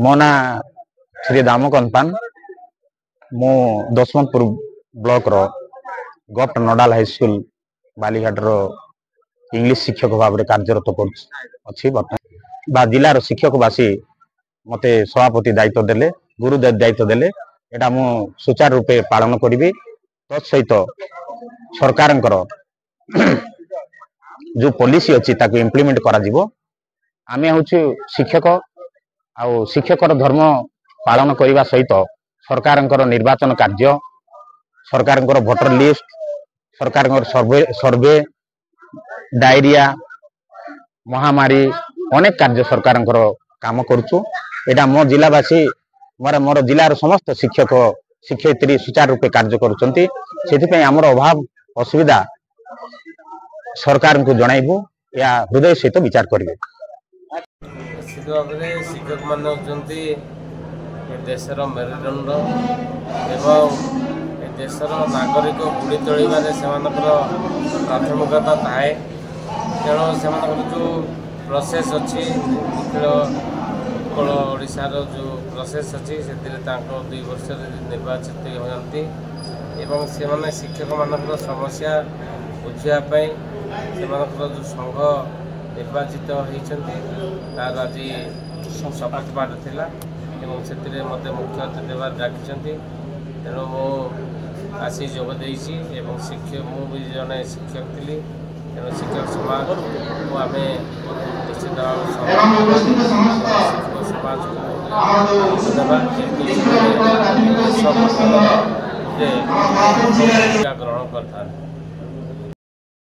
मो ना श्री दामोकन पान मु दशमतपुर ब्लॉक रो गप्ट नोडाल हाई स्कूल बालीघाट रो इंग्लिश शिक्षक भाव में कार्यरत कर जिलार शिक्षकवासी मते सभापति दायित्व देले गुरु दायित्व देले एटा मु सुचारू रूपे पालन करी तत्सहित सरकार जो पॉलिसी अच्छी ताको इम्प्लीमेंट करा जिवो आमे होछु शिक्षक आउ शिक्षकर धर्म पालन करने सहित सरकार निर्वाचन कार्य सरकार भोटर लिस्ट सरकार सर्वे डायरिया महामारी अनेक कार्य सरकार काम करुचु एटा मो जिलावासी मोर जिलार समस्त शिक्षक शिक्षयित्री सुचारू रूपे कार्य करुचंती सेथिपई हमर अभाव असुविधा सरकार को जणाइबु या हृदय सहित विचार करिवे। निश्चित भाव में शिक्षक मान होती देशर मेरुदंड एवं देशर नागरिक गुड़ी तोड़े से प्राथमिकता थाए तेणु से जो प्रोसेस अच्छी निखिल उत्कल ओडार जो प्रोसेस अच्छी से 2 वर्ष निर्वाचित होती एवं से शिक्षक मान समस्या बुझापी से जो संघ निर्वाचित होती तार आज शपथ पाठ थिला एवं से मत मुख्य अतिथि देवार डाकी तेणु मु आसी जोगदे शिक्षक मुझे जड़े शिक्षक थी तेणु शिक्षक समाज को आम निश्चित शिक्षक समाज को ग्रहण करता।